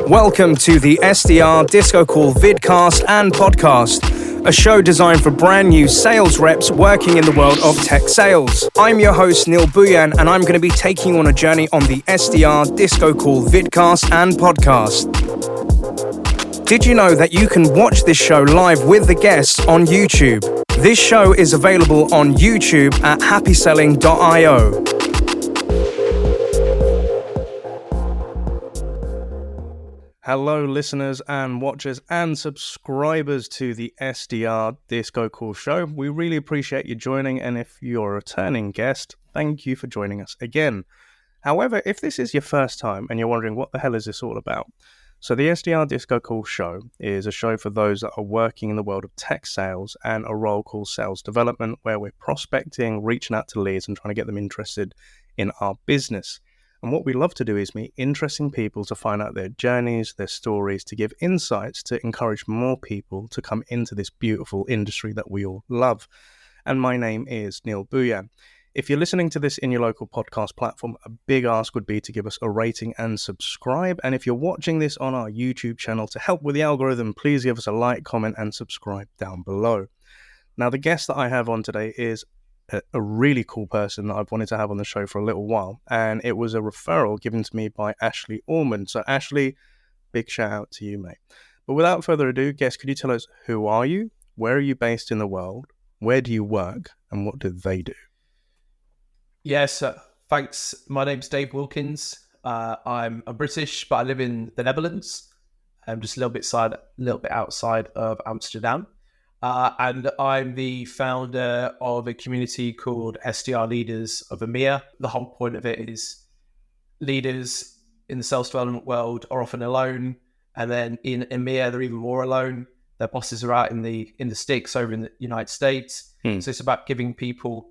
Welcome to the SDR Disco Call vidcast and podcast, a show designed for brand new sales reps working in the world of tech sales. I'm your host, Neil Bhuiyan, and I'm going to be taking you on a journey on the SDR Disco Call vidcast and podcast. Did you know that you can watch this show live with the guests on YouTube? This show is available on YouTube at happyselling.io. Hello, listeners and watchers and subscribers to the SDR Disco Call Show. We really appreciate you joining, and if you're a returning guest, thank you for joining us again. However, if this is your first time and you're wondering what the hell is this all about, so the SDR Disco Call Show is a show for those that are working in the world of tech sales and a role called sales development, where we're prospecting, reaching out to leads and trying to get them interested in our business. And what we love to do is meet interesting people to find out their journeys, their stories, to give insights, to encourage more people to come into this beautiful industry that we all love. And my name is Neil Bhuiyan. If you're listening to this in your local podcast platform, a big ask would be to give us a rating and subscribe. And if you're watching this on our YouTube channel, to help with the algorithm, please give us a like, comment, and subscribe down below. Now, the guest that I have on today is a really cool person that I've wanted to have on the show for a little while, and it was a referral given to me by Ashley Ormond. So Ashley, big shout out to you, mate. But without further ado, guest, could you tell us, who are you, where are you based in the world, where do you work, and what do they do? Yes, thanks. My name's David Wilkins. I'm British, but I live in the Netherlands. I'm just a little bit outside of Amsterdam. And I'm the founder of a community called SDR Leaders of EMEA. The whole point of it is leaders in the sales development world are often alone. And then in EMEA, they're even more alone. Their bosses are out in the sticks over in the United States. So it's about giving people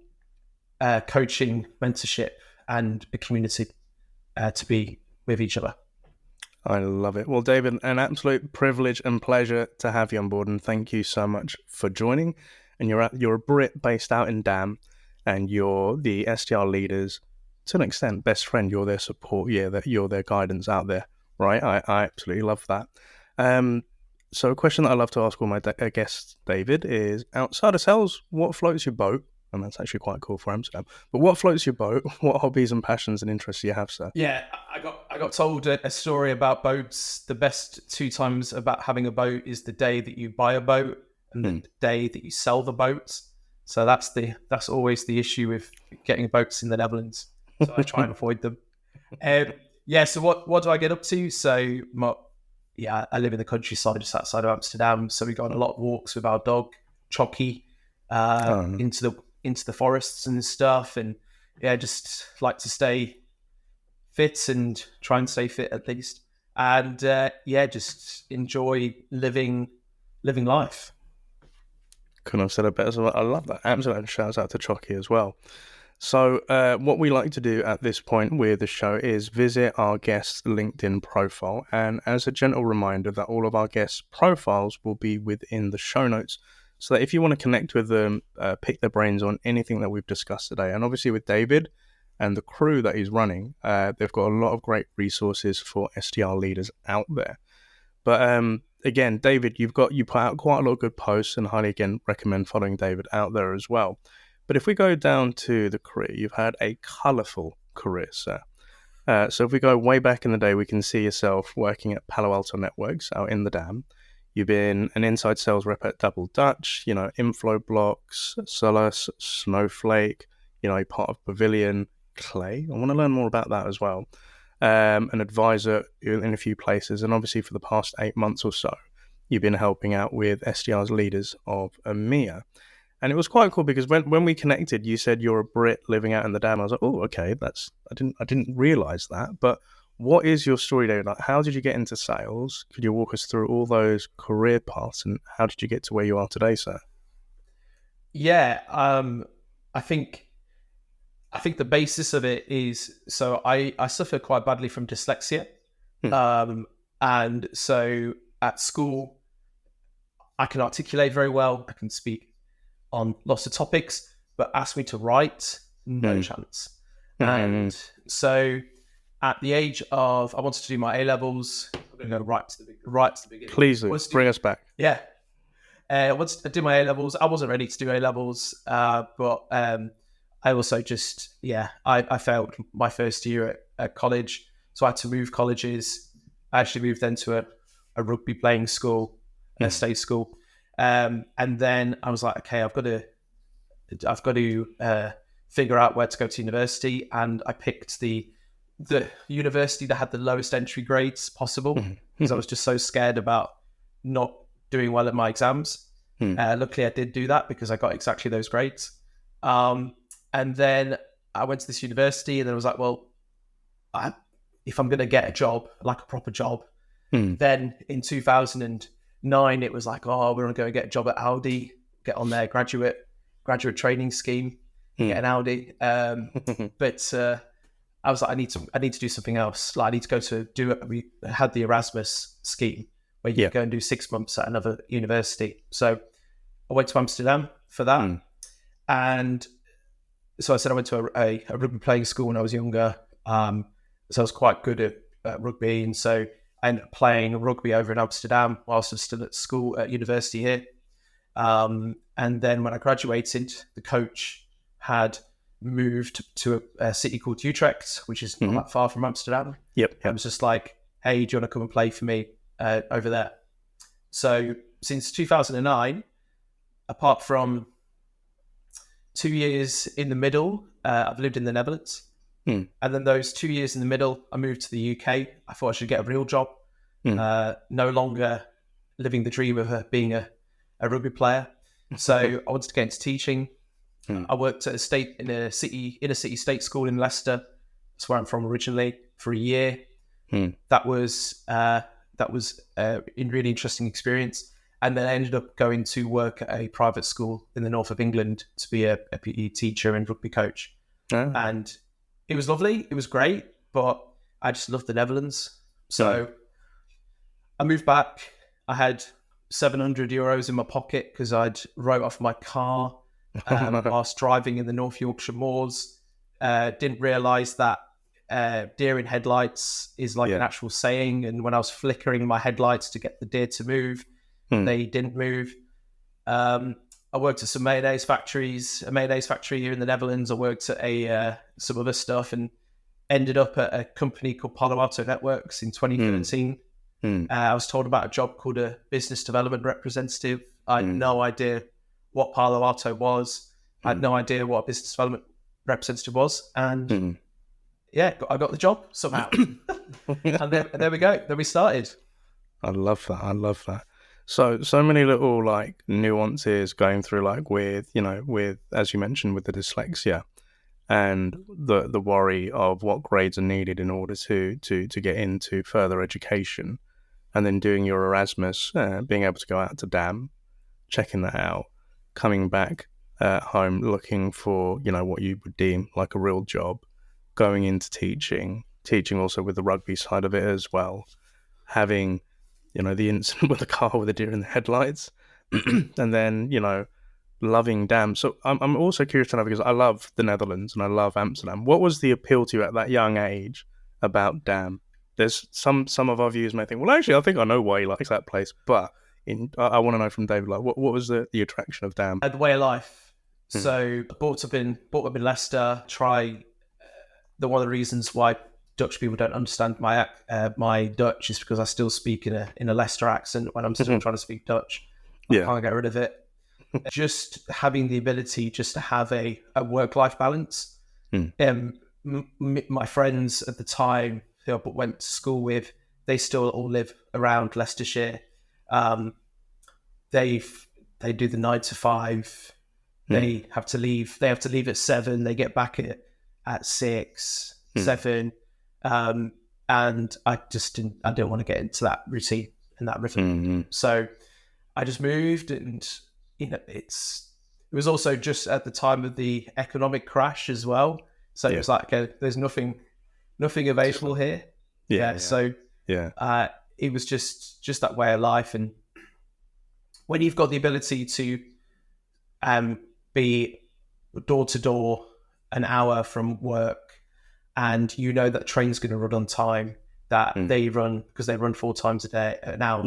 coaching, mentorship, and a community to be with each other. I love it. Well, David, an absolute privilege and pleasure to have you on board, and thank you so much for joining. And you're a Brit based out in Dam, and you're the SDR leaders, to an extent, best friend. You're their support, you're their guidance out there, right? I absolutely love that. So a question that I love to ask all my guests, David, is outside of sales, what floats your boat? And that's actually quite cool for Amsterdam. But what floats your boat? What hobbies and passions and interests do you have, sir? Yeah, I got told a story about boats. The best two times about having a boat is the day that you buy a boat and the day that you sell the boat. So that's always the issue with getting boats in the Netherlands. So I try and avoid them. So what do I get up to? So I live in the countryside just outside of Amsterdam. So we go on a lot of walks with our dog, Chucky, into the forests and stuff, and just like to stay fit and try and stay fit at least, and just enjoy living life. Couldn't have said it better. So I love that. Absolutely, shouts out to Chucky as well. So what we like to do at this point with the show is visit our guest's LinkedIn profile, and as a gentle reminder that all of our guests' profiles will be within the show notes, so that if you want to connect with them, pick their brains on anything that we've discussed today. And obviously with David and the crew that he's running, they've got a lot of great resources for SDR leaders out there. But again, David, you put out quite a lot of good posts, and highly again recommend following David out there as well. But if we go down to the career, you've had a colourful career, sir. So if we go way back in the day, we can see yourself working at Palo Alto Networks out in the Dam. You've been an inside sales rep at Double Dutch, Infoblox, Solus, Snowflake, you're part of Pavilion, Clay. I want to learn more about that as well. An advisor in a few places. And obviously for the past 8 months or so, you've been helping out with SDR's Leaders of EMEA. And it was quite cool because when we connected, you said you're a Brit living out in the Dam. I was like, oh, okay, I didn't realize that. But what is your story, David? Like, how did you get into sales? Could you walk us through all those career paths, and how did you get to where you are today, sir? Yeah, I think the basis of it is, so I suffer quite badly from dyslexia. And so at school, I can articulate very well. I can speak on lots of topics, but ask me to write, no chance. And so at the age of, I wanted to do my A-levels. I'm going to go right to the beginning. Please do. Bring us back. Yeah. Once I did my A-levels, I wasn't ready to do A-levels, but I also just, I failed my first year at college. So I had to move colleges. I actually moved then to a rugby playing school, a state school. And then I was like, okay, I've got to figure out where to go to university. And I picked the university that had the lowest entry grades possible because I was just so scared about not doing well at my exams. Luckily, I did do that because I got exactly those grades. And then I went to this university, and then I was like, well, if I'm going to get a job, like a proper job, then in 2009, it was like, oh, we're going to go and get a job at Audi, get on their graduate training scheme, get an Audi. But I was like, I need to do something else. Like, I need to go we had the Erasmus scheme where you go and do 6 months at another university. So I went to Amsterdam for that. And so I said I went to a rugby playing school when I was younger. So I was quite good at rugby. And so I ended up playing rugby over in Amsterdam whilst I was still at university here. And then when I graduated, the coach had moved to a city called Utrecht, which is not that far from Amsterdam. Yep. I was just like, hey, do you want to come and play for me over there? So since 2009, apart from 2 years in the middle, I've lived in the Netherlands. And then those 2 years in the middle, I moved to the UK. I thought I should get a real job. No longer living the dream of being a rugby player. So I wanted to get into teaching. I worked at inner city state school in Leicester. That's where I'm from originally, for a year. That was a really interesting experience. And then I ended up going to work at a private school in the north of England to be a PE teacher and rugby coach. And it was lovely. It was great, but I just loved the Netherlands. So I moved back. I had €700 in my pocket because I'd wrote off my car whilst driving in the North Yorkshire moors. Didn't realise that deer in headlights is like an actual saying. And when I was flickering my headlights to get the deer to move, they didn't move. I worked at some mayonnaise factories, a mayonnaise factory here in the Netherlands. I worked at some other stuff and ended up at a company called Palo Alto Networks in 2013. I was told about a job called a business development representative. I had no idea what Palo Alto was. I had no idea what a business development representative was. And I got the job somehow. And there we go. Then we started. I love that. So many little like nuances going through, like with as you mentioned, with the dyslexia and the worry of what grades are needed in order to get into further education, and then doing your Erasmus, being able to go out to DAM, checking that out, coming back home looking for what you would deem like a real job, going into teaching also with the rugby side of it as well, having the incident with the car with the deer in the headlights, and then loving DAM. So I'm also curious to know, because I love the Netherlands and I love Amsterdam. What was the appeal to you at that young age about DAM? There's some of our viewers may think, well, actually, I think I know why he likes that place, but I want to know from David, like, what was the attraction of DAM? The way of life. So brought up in Leicester. One of the reasons why Dutch people don't understand my Dutch is because I still speak in a Leicester accent when I'm still trying to speak Dutch. I can't get rid of it. Just having the ability just to have a work-life balance. My friends at the time who I went to school with, they still all live around Leicestershire. They do the 9 to 5. They have to leave at 7. They get back at 6, 7. And I didn't want to get into that routine and that rhythm. So I just moved, and it was also just at the time of the economic crash as well. So it was like, okay, there's nothing available here. So it was just that way of life. And when you've got the ability to be door to door an hour from work and you know that train's going to run on time, that they run, because they run 4 times a day, an hour.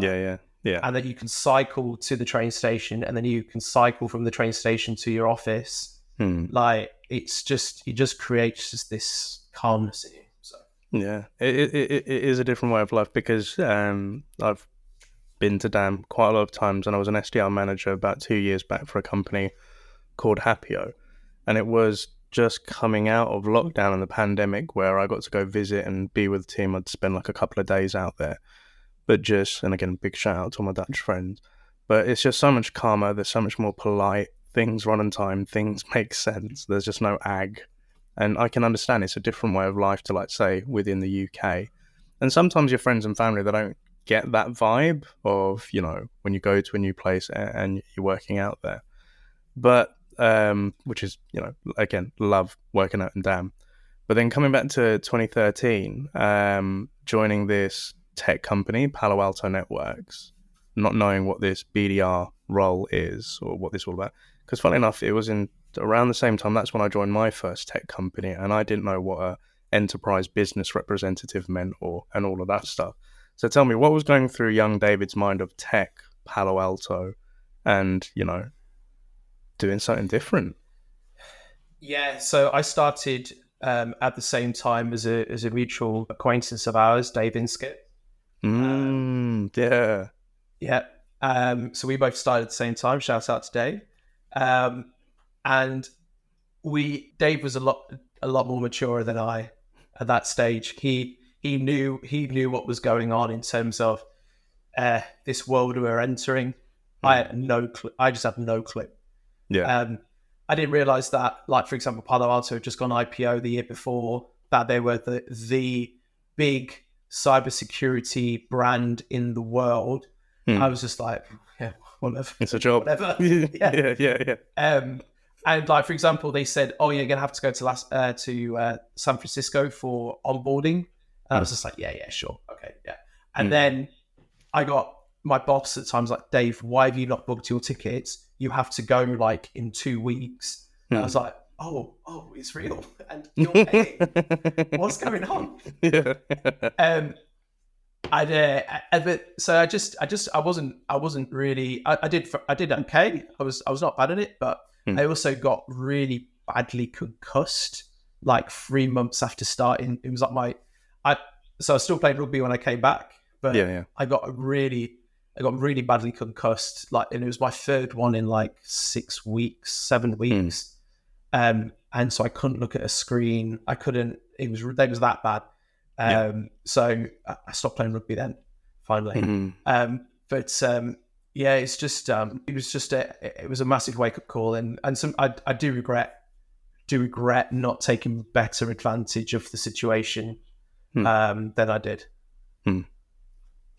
Yeah. And then you can cycle to the train station, and then you can cycle from the train station to your office. Like, it just creates just this calmness in you. So yeah, it is a different way of life, because I've been to DAM quite a lot of times, and I was an SDR manager about 2 years back for a company called Happio, and it was just coming out of lockdown and the pandemic, where I got to go visit and be with the team. I'd spend like a couple of days out there, and again, big shout out to all my Dutch friends. But it's just so much calmer. There's so much more polite. Things run on time. Things make sense. There's just no ag. And I can understand it's a different way of life to, like, say, within the UK. And sometimes your friends and family, they don't get that vibe of, when you go to a new place and you're working out there. But, which is, again, love working out in DAM. But then coming back to 2013, joining this tech company, Palo Alto Networks, not knowing what this BDR role is or what this is all about. Because funny enough, it was around the same time, that's when I joined my first tech company, and I didn't know what a enterprise business representative meant and all of that stuff. So tell me, what was going through young David's mind of tech, Palo Alto, and, doing something different? Yeah, so I started at the same time as a mutual acquaintance of ours, Dave Inskip. Yeah. Yeah. So we both started at the same time. Shout out to Dave. And Dave was a lot more mature than I at that stage. He knew what was going on in terms of this world we were entering. I had no clue. I just had no clue. Yeah. I didn't realize that, like, for example, Palo Alto had just gone IPO the year before, that they were the big cybersecurity brand in the world. I was just like, yeah, whatever. It's a job. Whatever. Yeah. And, like, for example, they said, "Oh, you're gonna have to go to San Francisco for onboarding." And I was just like, "Yeah, sure, okay, yeah." And then I got my boss at times like, "Dave, why have you not booked your tickets? You have to go like in 2 weeks." And I was like, "Oh, it's real, and you're paying. What's going on?" Yeah. I wasn't really. I did okay. I was not bad at it, but I also got really badly concussed like 3 months after starting. It was like so I was still playing rugby when I came back, but I got really badly concussed. Like, and it was my third one in like 7 weeks. And so I couldn't look at a screen. I couldn't. It was that bad. So I stopped playing rugby then, finally. It's just it was a massive wake up call, and some I do regret not taking better advantage of the situation than I did.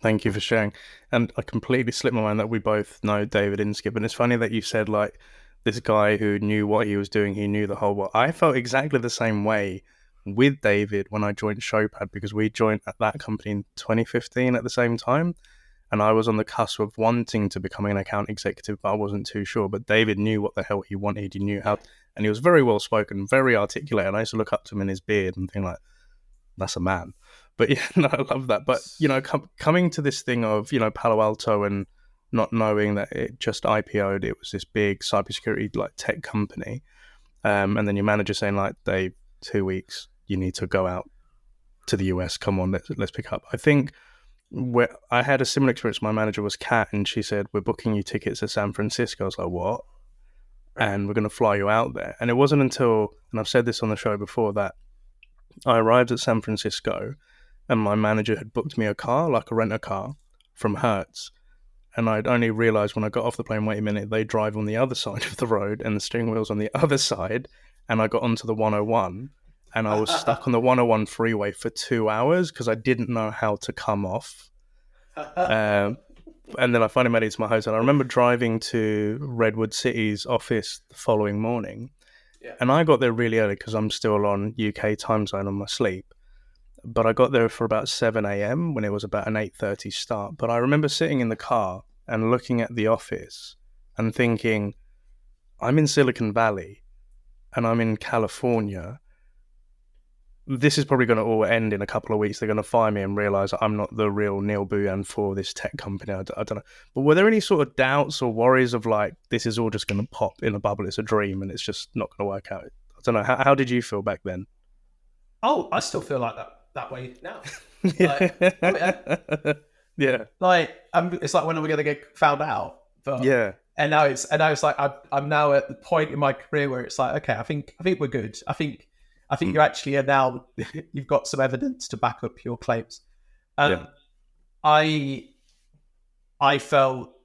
Thank you for sharing. And I completely slipped my mind that we both know David Inskip. And it's funny that you said, like, this guy who knew what he was doing, he knew the whole world. I felt exactly the same way with David when I joined Showpad, because we joined at that company in 2015 at the same time. And I was on the cusp of wanting to become an account executive, but I wasn't too sure. But David knew what the hell he wanted. He knew how, and he was very well spoken, very articulate. And I used to look up to him in his beard and think, like, that's a man. But yeah, no, I love that. But, coming to this thing of, Palo Alto and not knowing that it just IPO'd, it was this big cybersecurity, like, tech company. And then your manager saying, like, Dave, 2 weeks, you need to go out to the US. Come on, let's pick up. I think where I had a similar experience. My manager was Kat, and she said, "We're booking you tickets to San Francisco." I was like, "What?" And we're going to fly you out there. And it wasn't until, and I've said this on the show before, that I arrived at San Francisco and my manager had booked me a car, like a rent-a-car from Hertz. And I'd only realised when I got off the plane, wait a minute, they drive on the other side of the road and the steering wheel's on the other side. And I got onto the 101 and I was stuck on the 101 freeway for 2 hours because I didn't know how to come off. And then I finally made it to my hotel. I remember driving to Redwood City's office the following morning. Yeah. And I got there really early because I'm still on UK time zone on my sleep. But I got there for about 7 a.m. when it was about an 8:30 start. But I remember sitting in the car and looking at the office and thinking, I'm in Silicon Valley and I'm in California. this is probably going to all end in a couple of weeks. They're going to fire me and realize I'm not the real Neil Bhuiyan for this tech company. I don't know. But were there any sort of doubts or worries of like, this is all just going to pop in a bubble, it's a dream, and it's just not going to work out? I don't know. How did you feel back then? Oh, I still feel like that way now. Yeah. Like, it's like, when are we going to get found out? But, Yeah. And now it's like I'm now at the point in my career where it's like, okay, I think we're good. I think you actually are now. You've got some evidence to back up your claims. Yeah. I felt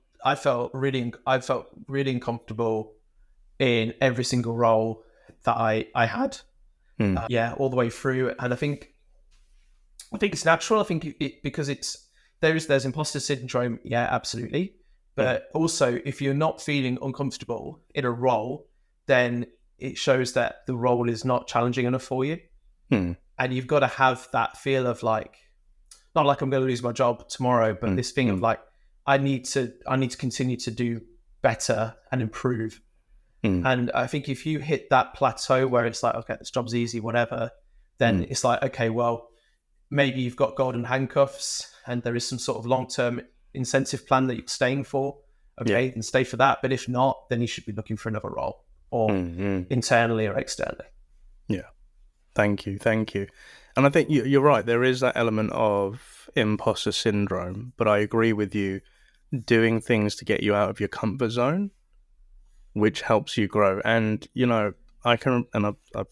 really uncomfortable in every single role that I had. All the way through, and I think it's natural. I think because there's imposter syndrome. Yeah, absolutely. But also, if you're not feeling uncomfortable in a role, then it shows that the role is not challenging enough for you. And you've got to have that feel of like, not like I'm going to lose my job tomorrow, but this thing of like, I need to continue to do better and improve. And I think if you hit that plateau where it's like, okay, this job's easy, whatever, then it's like, okay, well, maybe you've got golden handcuffs and there is some sort of long-term incentive plan that you're staying for. Okay, then stay for that. But if not, then you should be looking for another role, or internally or externally. Yeah. Thank you. And I think you're right. There is that element of imposter syndrome, but I agree with you. Doing things to get you out of your comfort zone, which helps you grow. And, I've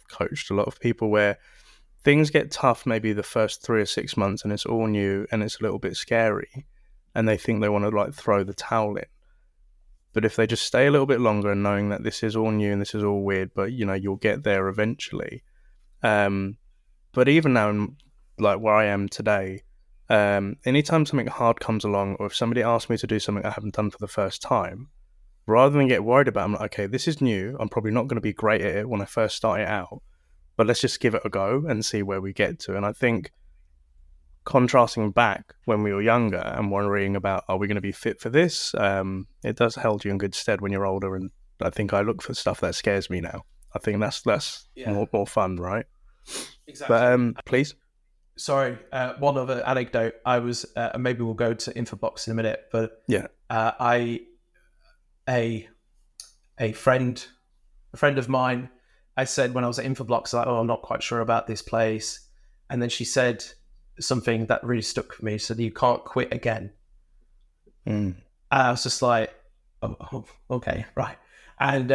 coached a lot of people where things get tough maybe the first 3 or 6 months and it's all new and it's a little bit scary and they think they want to like throw the towel in. But if they just stay a little bit longer and knowing that this is all new and this is all weird, but you'll get there eventually. But even now, like where I am today, anytime something hard comes along, or if somebody asks me to do something I haven't done for the first time, rather than get worried about it, I'm like, okay, this is new. I'm probably not going to be great at it when I first start it out, but let's just give it a go and see where we get to. And I think contrasting back when we were younger and worrying about, are we going to be fit for this? It does hold you in good stead when you're older. And I think I look for stuff that scares me now. I think that's more fun, right? Exactly. But please. Sorry, one other anecdote. I was maybe we'll go to Infoblox in a minute, but a friend of mine, I said when I was at Infoblox, like, I'm not quite sure about this place, and then she said something that really stuck with me. She said, "You can't quit again." I was just like, oh, okay, right, and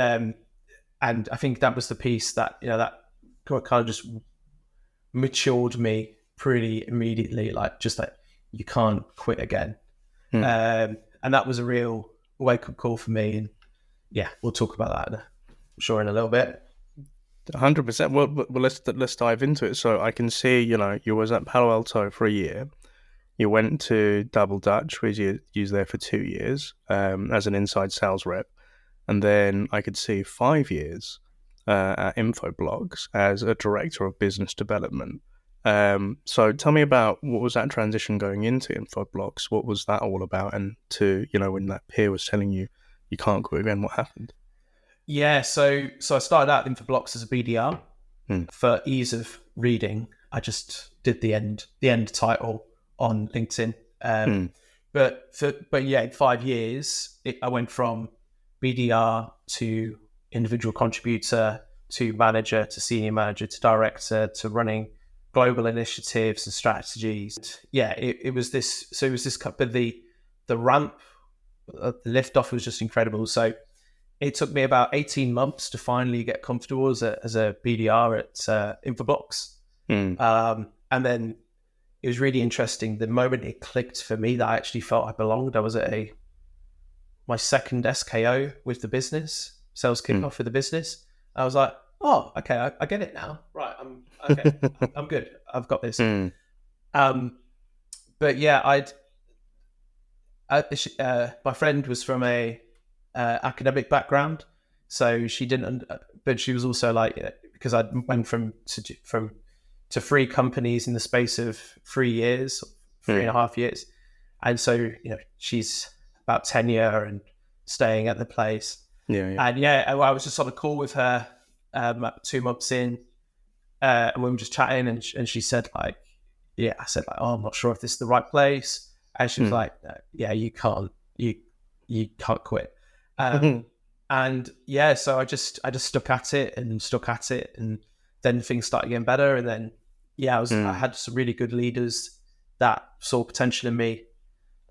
I think that was the piece that that kind of just matured me pretty immediately, like just like, you can't quit again. And that was a real wake-up call for me. And we'll talk about that I'm sure in a little bit. 100%. Well, let's dive into it. So I can see, you was at Palo Alto for a year. You went to Double Dutch, which you was there for 2 years as an inside sales rep. And then I could see 5 years at Infoblox as a director of business development. So tell me about, what was that transition going into Infoblox? What was that all about? And to, when that peer was telling you can't quit again, what happened? Yeah, so I started out at Infoblox as a BDR. For ease of reading, I just did the end title on LinkedIn. But in 5 years, I went from BDR to individual contributor to manager to senior manager to director to running global initiatives and strategies. It was this. So it was this, but the ramp, the lift off was just incredible. So it took me about 18 months to finally get comfortable as a BDR at Infoblox. And then it was really interesting. The moment it clicked for me that I actually felt I belonged, I was at my second SKO with the business, sales kickoff with the business. I was like, oh, okay, I get it now. Right, I'm good. I've got this. But yeah, my friend was from a academic background, so she didn't. But she was also like, because I went from 3 companies in the space of 3 years, 3.5 years, and so she's about tenure and staying at the place. And I was just on a call with her 2 months in, and we were just chatting, and she said like, yeah, I said like, oh, I'm not sure if this is the right place, and she was like, no, yeah, you can't quit. And yeah, so I just stuck at it, and then things started getting better, and then I had some really good leaders that saw potential in me,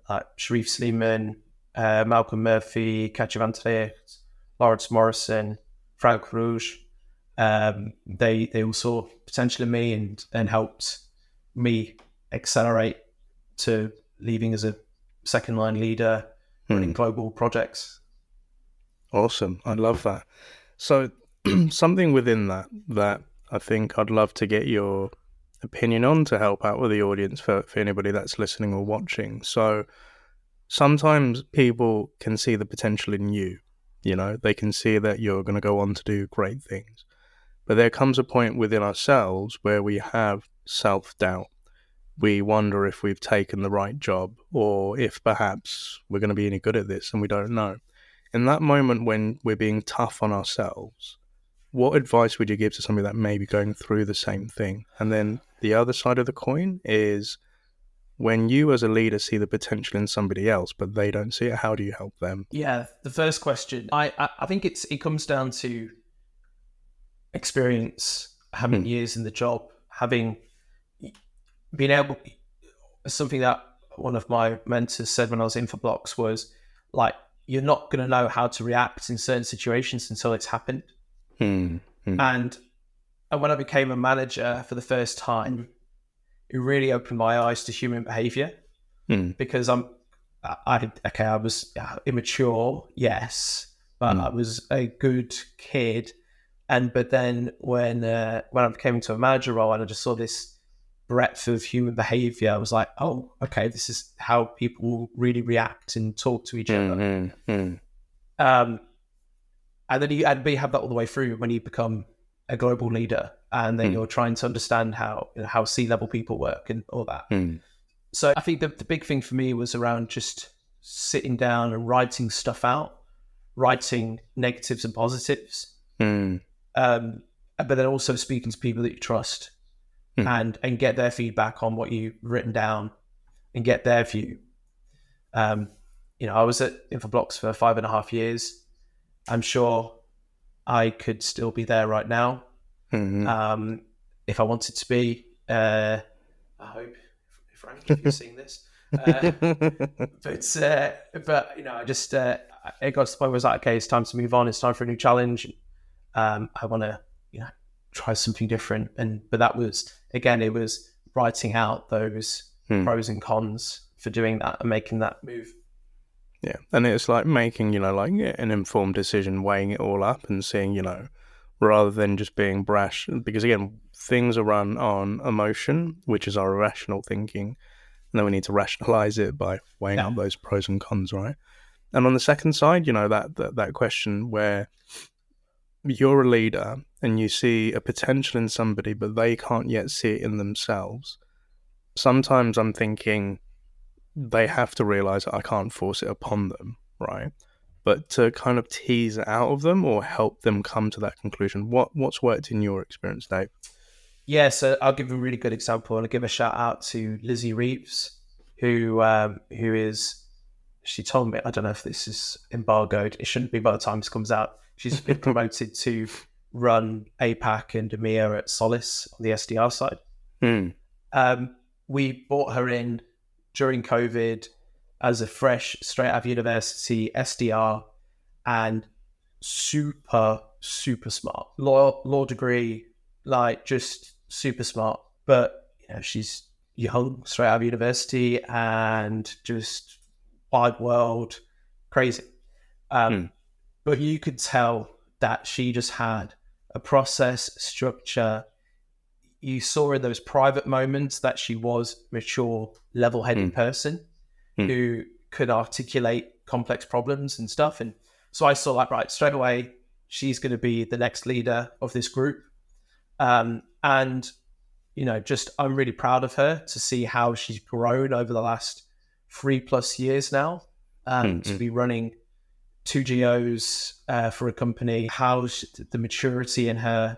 like Sharif Sleeman, Malcolm Murphy, Katja Van Tricht, Lawrence Morrison, Frank Rouge. They all saw potential in me and helped me accelerate to leaving as a second line leader running global projects. Awesome. I love that. So something within that I think I'd love to get your opinion on to help out with the audience for anybody that's listening or watching. So sometimes people can see the potential in you, they can see that you're going to go on to do great things. But there comes a point within ourselves where we have self-doubt. We wonder if we've taken the right job or if perhaps we're going to be any good at this and we don't know. In that moment when we're being tough on ourselves, what advice would you give to somebody that may be going through the same thing? And then the other side of the coin is when you as a leader see the potential in somebody else, but they don't see it, how do you help them? Yeah, the first question, I think it comes down to experience, having years in the job, having been able, something that one of my mentors said when I was in Infoblox was like, you're not going to know how to react in certain situations until it's happened. And when I became a manager for the first time, it really opened my eyes to human behavior because I was immature, yes, but I was a good kid. But then when I came into a manager role and I just saw this breadth of human behavior, I was like, oh, okay, this is how people really react and talk to each other. And then you have that all the way through when you become a global leader, and then you're trying to understand how C-level people work and all that. So I think the big thing for me was around just sitting down and writing stuff out, writing negatives and positives, but then also speaking to people that you trust and get their feedback on what you've written down and get their view. I was at Infoblox for 5.5 years. I'm sure I could still be there right now if I wanted to be. I hope, Frank, if you're seeing this. But I just it got to the point where I was like, okay, it's time to move on. It's time for a new challenge. I want to try something different. But that was, again, it was writing out those pros and cons for doing that and making that move. Yeah, and it's like making, an informed decision, weighing it all up and seeing, rather than just being brash. Because, again, things are run on emotion, which is our irrational thinking. And then we need to rationalize it by weighing up those pros and cons, right? And on the second side, that question where you're a leader and you see a potential in somebody, but they can't yet see it in themselves. Sometimes I'm thinking, they have to realize that I can't force it upon them, right? But to kind of tease it out of them or help them come to that conclusion. What's worked in your experience, Dave? Yeah, so I'll give a really good example, and I'll give a shout out to Lizzie Reeves, who is, she told me, I don't know if this is embargoed, it shouldn't be by the time this comes out. She's been promoted to run APAC and EMEA at Solace on the SDR side. We brought her in during COVID as a fresh, straight out of university SDR, and super, super smart. Law degree, like just super smart. But she's young, straight out of university, and just wide world, crazy. But you could tell that she just had a process, structure. You saw in those private moments that she was mature, level-headed person who could articulate complex problems and stuff. And so I saw right straight away, she's going to be the next leader of this group. And, I'm really proud of her to see how she's grown over the last 3+ years now, to be running 2 GOs for a company. How the maturity in her,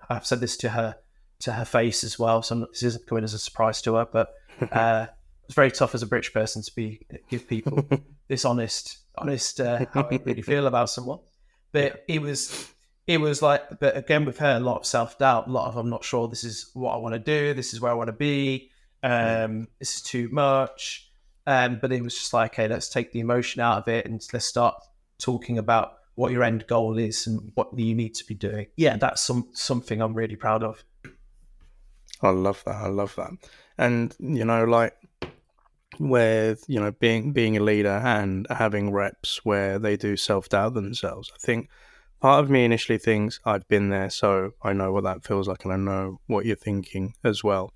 I've said this to her to her face as well. So this isn't coming as a surprise to her, but it's very tough as a British person to give people this honest how I really feel about someone. But it was like, but again with her, a lot of self-doubt, a lot of I'm not sure this is what I want to do, this is where I want to be, this is too much. But it was just like, okay, let's take the emotion out of it and let's start talking about what your end goal is and what you need to be doing. Yeah, that's something I'm really proud of. I love that. And, like with, being a leader and having reps where they do self-doubt themselves, I think part of me initially thinks I've been there, so I know what that feels like and I know what you're thinking as well.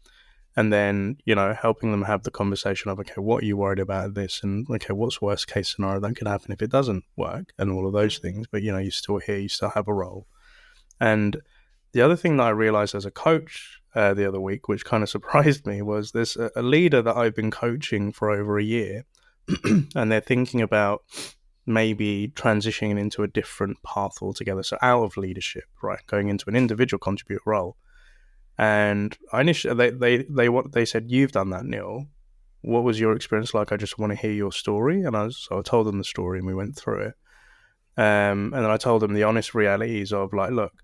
And then, helping them have the conversation of, okay, what are you worried about this? And, okay, what's worst case scenario that could happen if it doesn't work and all of those things. But, you're still here, you still have a role. And the other thing that I realized as a coach the other week, which kind of surprised me, was there's a leader that I've been coaching for over a year and they're thinking about maybe transitioning into a different path altogether. So out of leadership, right, going into an individual contributor role. And I initially, they said, you've done that, Neil. What was your experience like? I just want to hear your story. And I told them the story and we went through it. And then I told them the honest realities of like, look,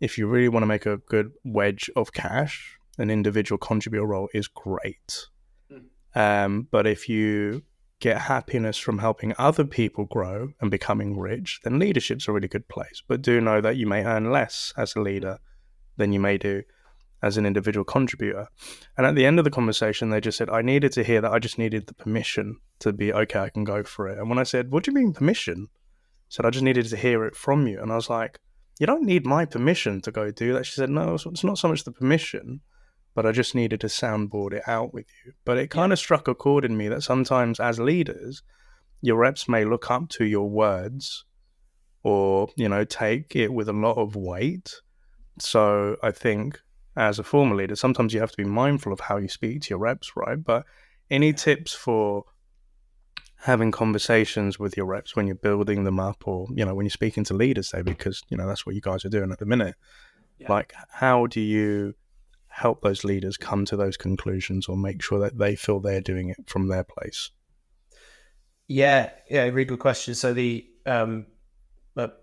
if you really want to make a good wedge of cash, an individual contributor role is great. But if you get happiness from helping other people grow and becoming rich, then leadership's a really good place. But do know that you may earn less as a leader than you may do as an individual contributor. And at the end of the conversation, they just said, I needed to hear that. I just needed the permission to be, okay, I can go for it. And when I said, what do you mean permission? I said, I just needed to hear it from you. And I was like, you don't need my permission to go do that. She said, no, it's not so much the permission, but I just needed to soundboard it out with you. But it kind of struck a chord in me that sometimes as leaders, your reps may look up to your words or, take it with a lot of weight. So I think as a former leader, sometimes you have to be mindful of how you speak to your reps, right? But any tips for having conversations with your reps when you're building them up or, when you're speaking to leaders, David, because, that's what you guys are doing at the minute. Yeah. Like, how do you help those leaders come to those conclusions or make sure that they feel they're doing it from their place? Yeah, really good question. So the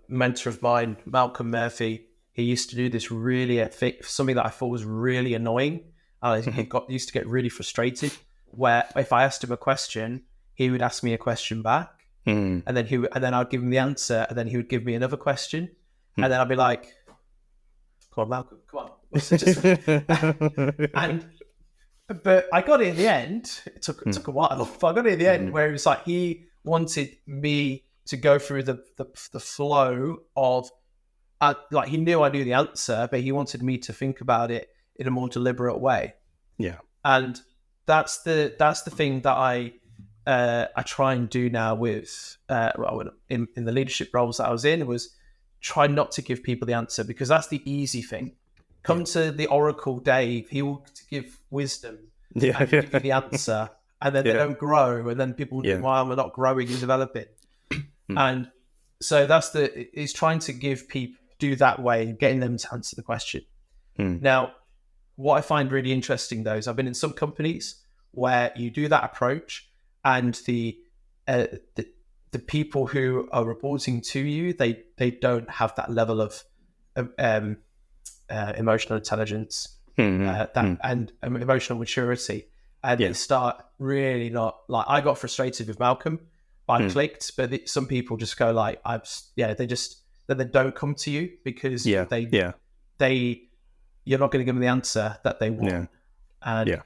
mentor of mine, Malcolm Murphy, he used to do this really something that I thought was really annoying. He used to get really frustrated where if I asked him a question, he would ask me a question back, and then I'd give him the answer, and then he would give me another question, and then I'd be like, "Come on, Malcolm, come on." But I got it in the end. It took a while, but I got it in the end where it was like he wanted me to go through the flow of. Like he knew I knew the answer, but he wanted me to think about it in a more deliberate way. Yeah, and that's the thing that I try and do now with in the leadership roles that I was in was try not to give people the answer because that's the easy thing. Come to the Oracle Dave; he will give wisdom and give you the answer, and then they don't grow, and then people wonder why I'm not growing and developing. And so it's trying to give people. Do that way and getting them to answer the question. Now, what I find really interesting though is I've been in some companies where you do that approach and the people who are reporting to you, they don't have that level of emotional intelligence and emotional maturity. And they start really not like I got frustrated with Malcolm. I clicked, but some people just go like then they don't come to you because you're not going to give them the answer that they want. And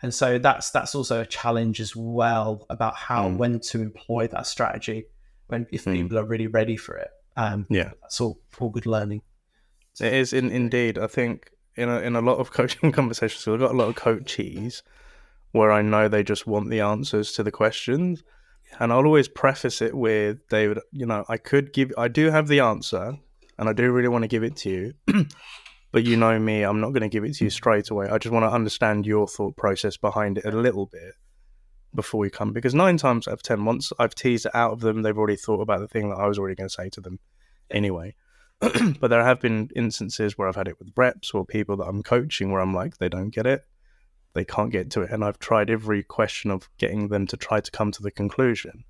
so that's also a challenge as well about when to employ that strategy if people are really ready for it. That's all good learning. It is indeed. I think in a lot of coaching conversations, so I've got a lot of coachees where I know they just want the answers to the questions. And I'll always preface it with, David, I do have the answer and I do really want to give it to you. But you know me, I'm not going to give it to you straight away. I just want to understand your thought process behind it a little bit before we come. Because 9 times out of 10, once I've teased it out of them, they've already thought about the thing that I was already going to say to them anyway. But there have been instances where I've had it with reps or people that I'm coaching where I'm like, they don't get it. They can't get to it. And I've tried every question of getting them to try to come to the conclusion.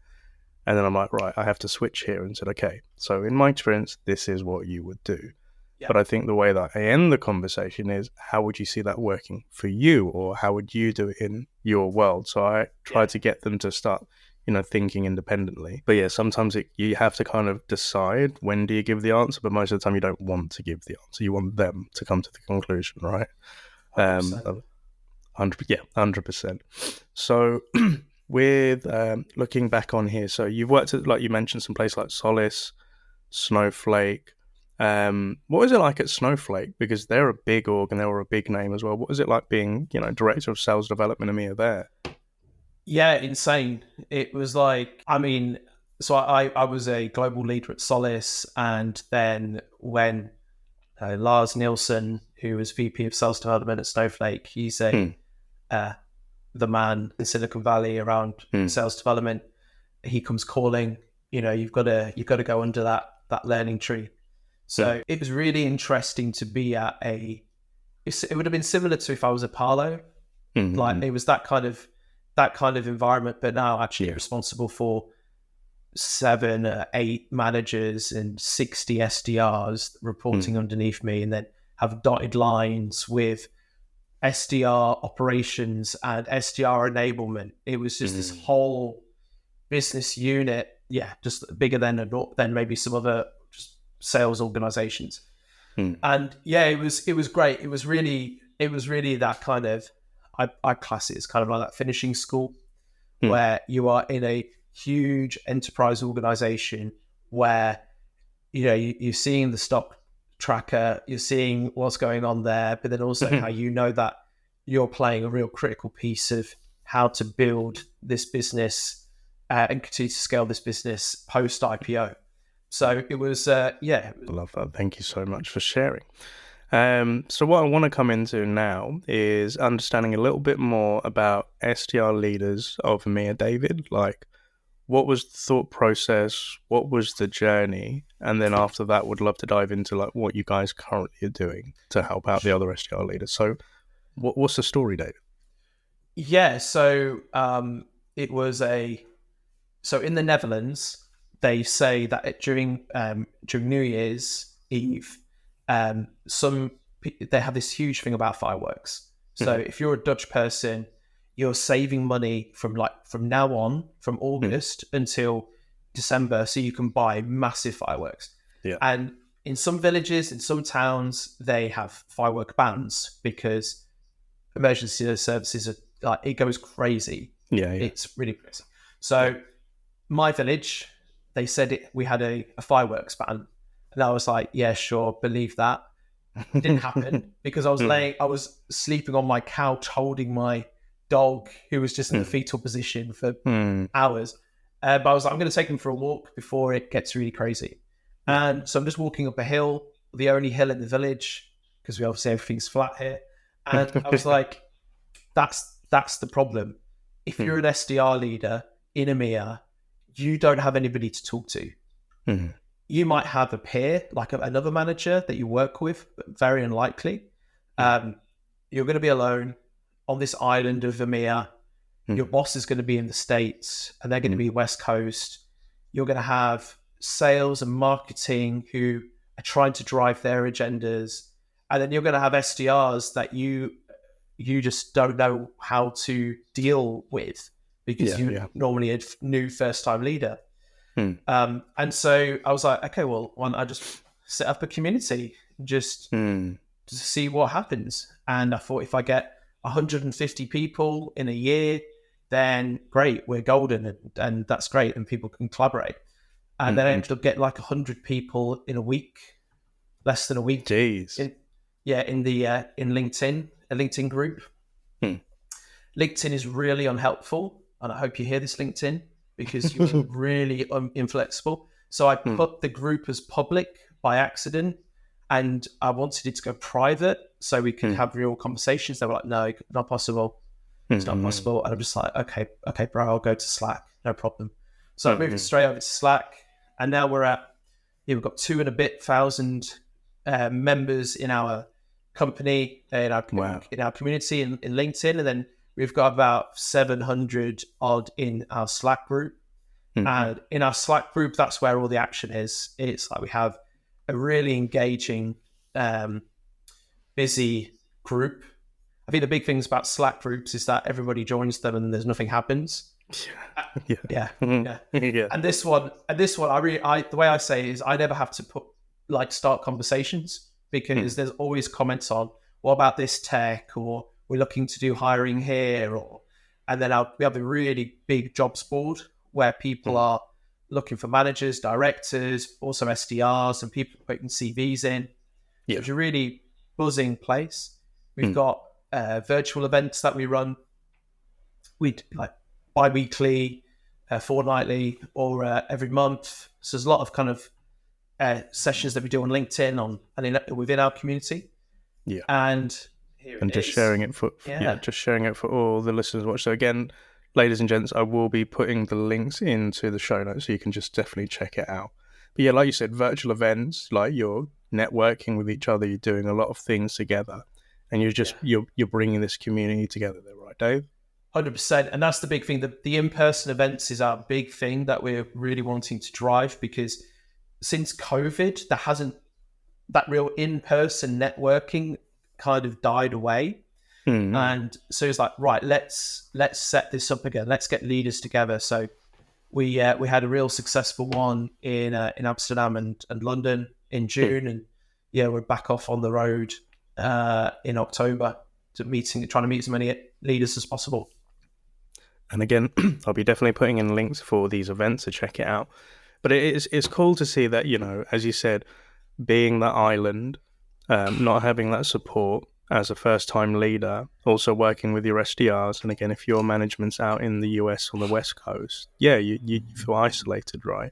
And then I'm like, right, I have to switch here and said, okay, so in my experience, this is what you would do. Yeah. But I think the way that I end the conversation is, how would you see that working for you? Or how would you do it in your world? So I try to get them to start, thinking independently. But yeah, sometimes you have to kind of decide when do you give the answer, but most of the time you don't want to give the answer. You want them to come to the conclusion, right? 100%. 100%. So with looking back on here, so you've worked at, like you mentioned, some places like Solace, Snowflake. What was it like at Snowflake? Because they're a big org and they were a big name as well. What was it like being, director of sales development EMEA there? Yeah, insane. It was like, so I was a global leader at Solace, and then when Lars Nielsen, who was VP of sales development at Snowflake, he's the man in Silicon Valley around sales development. He comes calling, you've got to go under that learning tree. So it was really interesting to be at it would have been similar to if I was at Palo. Like it was that kind of environment, but now actually responsible for 7 or 8 managers and 60 SDRs reporting underneath me, and then have dotted lines with SDR operations and SDR enablement. It was just this whole business unit, just bigger than maybe some other just sales organizations. And it was great. It was really that kind of, I class it as kind of like that finishing school where you are in a huge enterprise organization where you're seeing the stock tracker, you're seeing what's going on there, but then also how that you're playing a real critical piece of how to build this business and continue to scale this business post IPO. So it was, I love that. Thank you so much for sharing. So what I want to come into now is understanding a little bit more about SDR Leaders of EMEA, David. Like, what was the thought process? What was the journey? And then after that, would love to dive into like what you guys currently are doing to help out the other SDR leaders. So what's the story, David? Yeah, so it was so in the Netherlands, they say that during New Year's Eve, they have this huge thing about fireworks. So if you're a Dutch person, you're saving money from now on, from August until December, so you can buy massive fireworks. Yeah. And in some villages, in some towns, they have firework bans because emergency services are like, it goes crazy. Yeah. It's really crazy. So my village, they said we had a fireworks ban. And I was like, yeah, sure, believe that. It didn't happen because I was sleeping on my couch holding my dog who was just in the fetal position for hours. But I was like, I'm going to take him for a walk before it gets really crazy. And so I'm just walking up a hill, the only hill in the village, because we obviously everything's flat here. And I was like, that's the problem. If you're an SDR leader in EMEA, you don't have anybody to talk to. You might have a peer, like another manager that you work with, but very unlikely. You're going to be alone on this island of EMEA. Your boss is going to be in the States and they're going to be West Coast. You're going to have sales and marketing who are trying to drive their agendas. And then you're going to have SDRs that you just don't know how to deal with because you're normally a new first-time leader. And so I was like, okay, well, why don't I just set up a community just to see what happens? And I thought if I get 150 people in a year, then great, we're golden, and that's great, and people can collaborate. And then I ended up getting like 100 people in a week, less than a week. Jeez. In LinkedIn, a LinkedIn group. LinkedIn is really unhelpful, and I hope you hear this, LinkedIn, because you're really inflexible. So I put the group as public by accident, and I wanted it to go private so we could have real conversations. They were like, no, not possible. It's not possible. And I'm just like, okay, bro, I'll go to Slack. No problem. So I moved straight over to Slack, and now we're at we've got 2 and a bit thousand members in our company, in our community in LinkedIn, and then we've got about 700 odd in our Slack group. And in our Slack group, that's where all the action is. It's like we have a really engaging, busy group. I think the big things about Slack groups is that everybody joins them and there's nothing happens. Yeah. And this one, the way I say it is I never have to start conversations, because there's always comments on, what about this tech, or we're looking to do hiring here, and then we have a really big jobs board where people are looking for managers, directors, also SDRs, and people putting CVs in. So it's a really buzzing place. We've got virtual events that we run. We like bi-weekly, fortnightly, or every month. So there's a lot of kind of sessions that we do on LinkedIn within our community. Yeah. And just sharing it for all the listeners to watch. So again, ladies and gents, I will be putting the links into the show notes, so you can just definitely check it out. But yeah, like you said, virtual events, like you're networking with each other, you're doing a lot of things together, and you're bringing this community together there, right, Dave? 100%. And that's the big thing. The in-person events is our big thing that we're really wanting to drive, because since COVID, there hasn't that real in-person networking kind of died away. And so it's like, right, let's set this up again. Let's get leaders together. So we had a real successful one in Amsterdam and London in June, and we're back off on the road in October trying to meet as many leaders as possible. And again, I'll be definitely putting in links for these events to check it out. But it's cool to see that, as you said, being that island, not having that support as a first-time leader, also working with your SDRs, and again, if your management's out in the US on the West Coast, you feel isolated, right?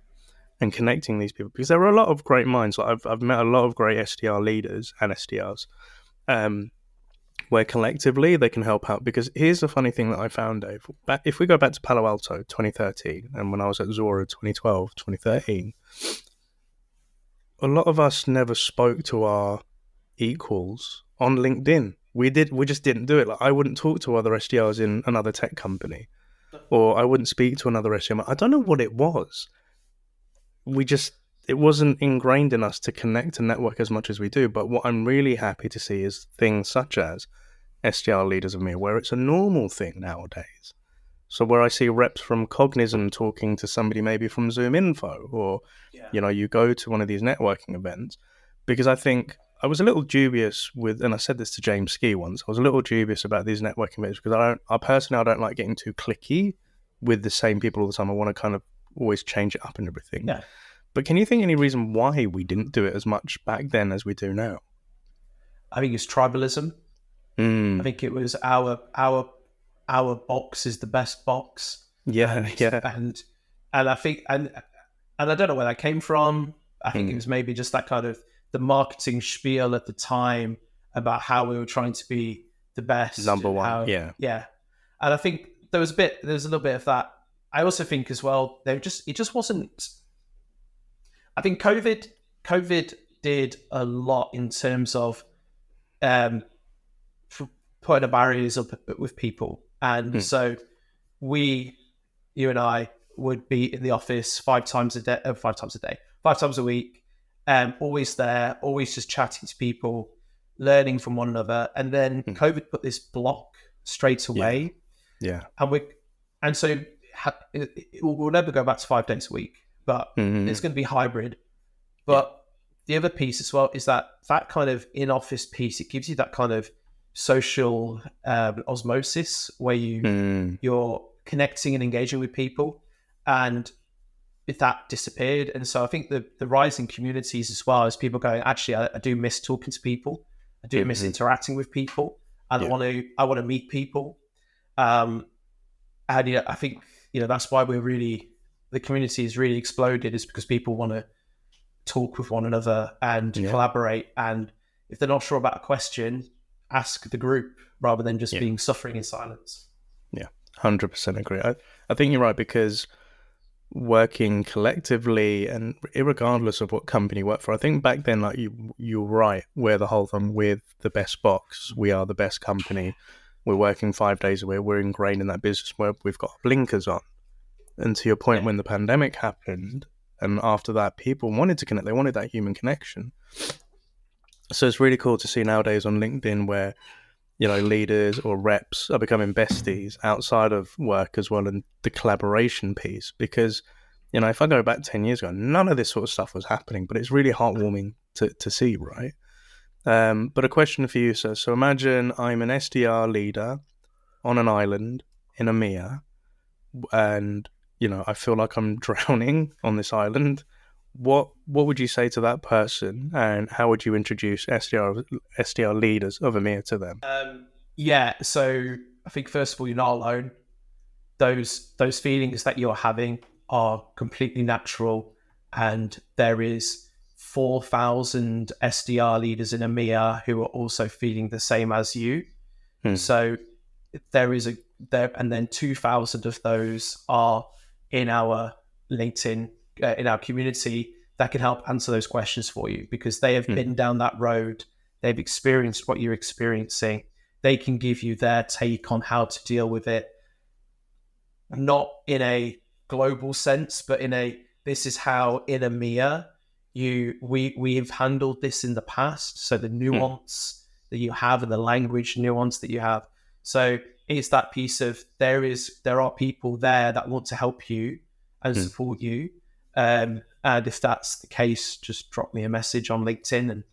And connecting these people, because there are a lot of great minds. Like I've met a lot of great SDR leaders and SDRs, where collectively they can help out. Because here's the funny thing that I found, Dave. If we go back to Palo Alto 2013, and when I was at Zora 2012, 2013, a lot of us never spoke to our equals on LinkedIn. We just didn't do it. Like, I wouldn't talk to other SDRs in another tech company, or I wouldn't speak to another SDR. I don't know what it was. It wasn't ingrained in us to connect and network as much as we do. But what I'm really happy to see is things such as SDR Leaders of EMEA, where it's a normal thing nowadays. So where I see reps from Cognizant talking to somebody maybe from Zoom Info, or you go to one of these networking events, because I think I was a little dubious and I said this to James Ski once, I was a little dubious about these networking events, because I don't like getting too cliquey with the same people all the time. I want to kind of always change it up and everything. Yeah. But can you think any reason why we didn't do it as much back then as we do now? I think it's tribalism. I think it was our box is the best box. Yeah. And I think and I don't know where that came from. I think it was maybe just that kind of the marketing spiel at the time about how we were trying to be the best, number one. Yeah. And I think there's a little bit of that. I also think as well, it just wasn't. I think COVID did a lot in terms of putting the barriers up with people, and so you and I would be in the office 5 times a week, always there, always just chatting to people, learning from one another, and then COVID put this block straight away. Yeah. And so we'll never go back to 5 days a week, but it's going to be hybrid. But the other piece as well is that kind of in-office piece, it gives you that kind of social osmosis where you're connecting and engaging with people, and if that disappeared. And so I think the rise in communities as well, as people going, actually, I do miss talking to people. I do miss interacting with people. I want to meet people. And I think that's why the community has really exploded, is because people want to talk with one another and collaborate. And if they're not sure about a question, ask the group rather than just being suffering in silence. Yeah, 100% agree. I think you're right, because working collectively and irregardless of what company you work for. I think back then, like you're right, where the whole thing with the best box, we are the best company, we're working 5 days a week, we're ingrained in that business where we've got blinkers on. And to your point, when the pandemic happened, and after that, people wanted to connect, they wanted that human connection. So it's really cool to see nowadays on LinkedIn where, you know, leaders or reps are becoming besties outside of work as well, and the collaboration piece. Because, you know, if I go back 10 years ago, none of this sort of stuff was happening, but it's really heartwarming to see, right? But a question for you, sir. So imagine I'm an SDR leader on an island in EMEA, and, you know, I feel like I'm drowning on this island. What would you say to that person, and how would you introduce SDR leaders of EMEA to them? So I think first of all, you're not alone. Those feelings that you're having are completely natural, and there is 4,000 SDR leaders in EMEA who are also feeling the same as you. So and then 2,000 of those are in our LinkedIn, in our community, that can help answer those questions for you, because they have been down that road. They've experienced what you're experiencing. They can give you their take on how to deal with it, not in a global sense, but this is how in EMEA we have handled this in the past. So the nuance that you have, and the language nuance that you have. So it's that piece of there are people there that want to help you and support you. And if that's the case, just drop me a message on LinkedIn and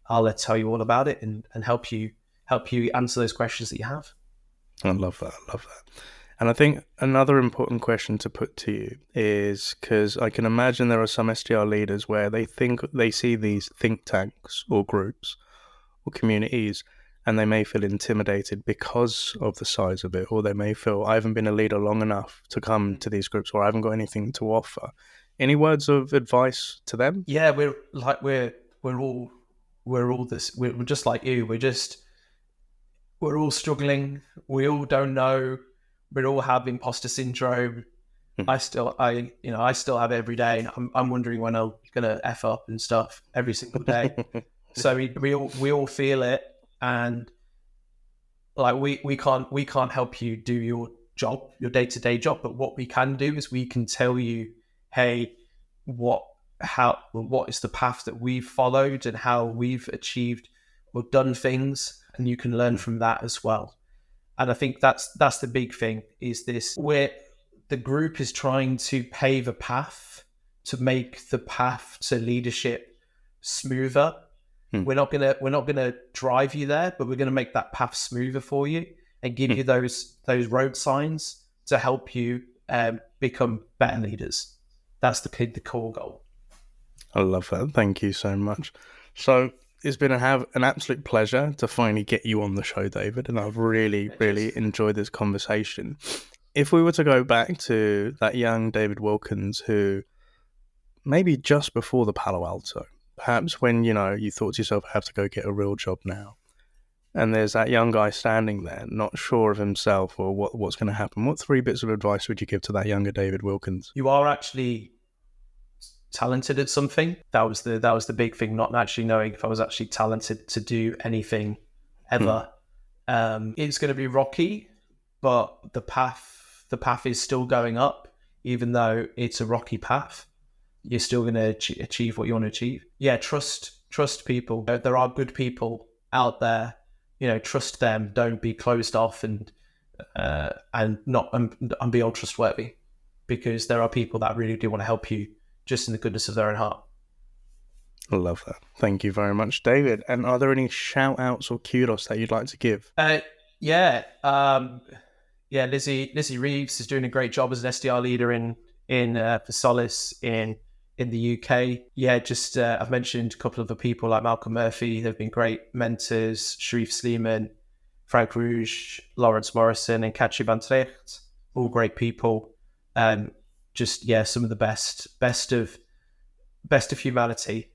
I'll tell you all about it and help you answer those questions that you have. I love that. And I think another important question to put to you is, because I can imagine there are some SDR leaders where they see these think tanks or groups or communities, and they may feel intimidated because of the size of it, or they may feel, I haven't been a leader long enough to come to these groups, or I haven't got anything to offer. Any words of advice to them? Yeah, we're just like you. We're all struggling. We all don't know. We all have imposter syndrome. I still have every day. I'm wondering when I'm gonna F up and stuff every single day. So we all feel it, and like we can't help you do your job, your day-to-day job. But what we can do is we can tell you, hey, what is the path that we've followed and how we've achieved or done things, and you can learn from that as well. And I think that's the big thing, is this, where the group is trying to pave a path to make the path to leadership smoother. We're not gonna drive you there, but we're gonna make that path smoother for you and give you those road signs to help you become better leaders. That's the core goal. I love that. Thank you so much. So it's been an absolute pleasure to finally get you on the show, David, and I've really enjoyed this conversation. If we were to go back to that young David Wilkins, who maybe just before the Palo Alto, perhaps when, you know, you thought to yourself, I have to go get a real job now, and there's that young guy standing there, not sure of himself or what's going to happen, what 3 bits of advice would you give to that younger David Wilkins? You are actually talented at something. That was the big thing, not actually knowing if I was actually talented to do anything ever. It's going to be rocky, but the path is still going up. Even though it's a rocky path, you're still going to achieve what you want to achieve. Yeah, trust people. There are good people out there. You know, trust them. Don't be closed off and be untrustworthy, because there are people that really do want to help you, just in the goodness of their own heart. I love that. Thank you very much, David. And are there any shout outs or kudos that you'd like to give? Lizzie Reeves is doing a great job as an SDR leader in for Solace in the UK. Yeah, just I've mentioned a couple of the people like Malcolm Murphy. They've been great mentors. Sharif Sleeman, Frank Rouge, Lawrence Morrison, and Katja van Trecht. All great people. Some of the best of humanity.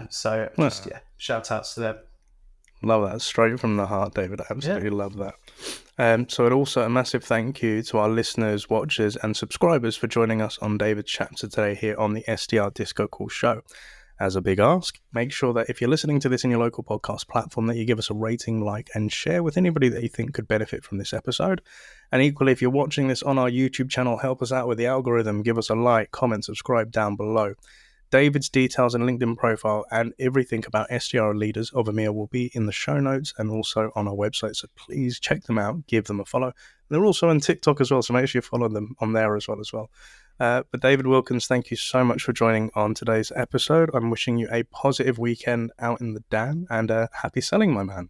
Shout outs to them. Love that. Straight from the heart, David. I absolutely love that. So and also a massive thank you to our listeners, watchers, and subscribers for joining us on David's chapter today here on the SDR Disco Call Show. As a big ask, make sure that if you're listening to this in your local podcast platform, that you give us a rating, like, and share with anybody that you think could benefit from this episode. And equally, if you're watching this on our YouTube channel, help us out with the algorithm. Give us a like, comment, subscribe down below. David's details and LinkedIn profile and everything about SDR Leaders of EMEA will be in the show notes and also on our website. So please check them out, give them a follow. They're also on TikTok as well, so make sure you follow them on there as well. But David Wilkins, thank you so much for joining on today's episode. I'm wishing you a positive weekend out in the Dan and happy selling, my man.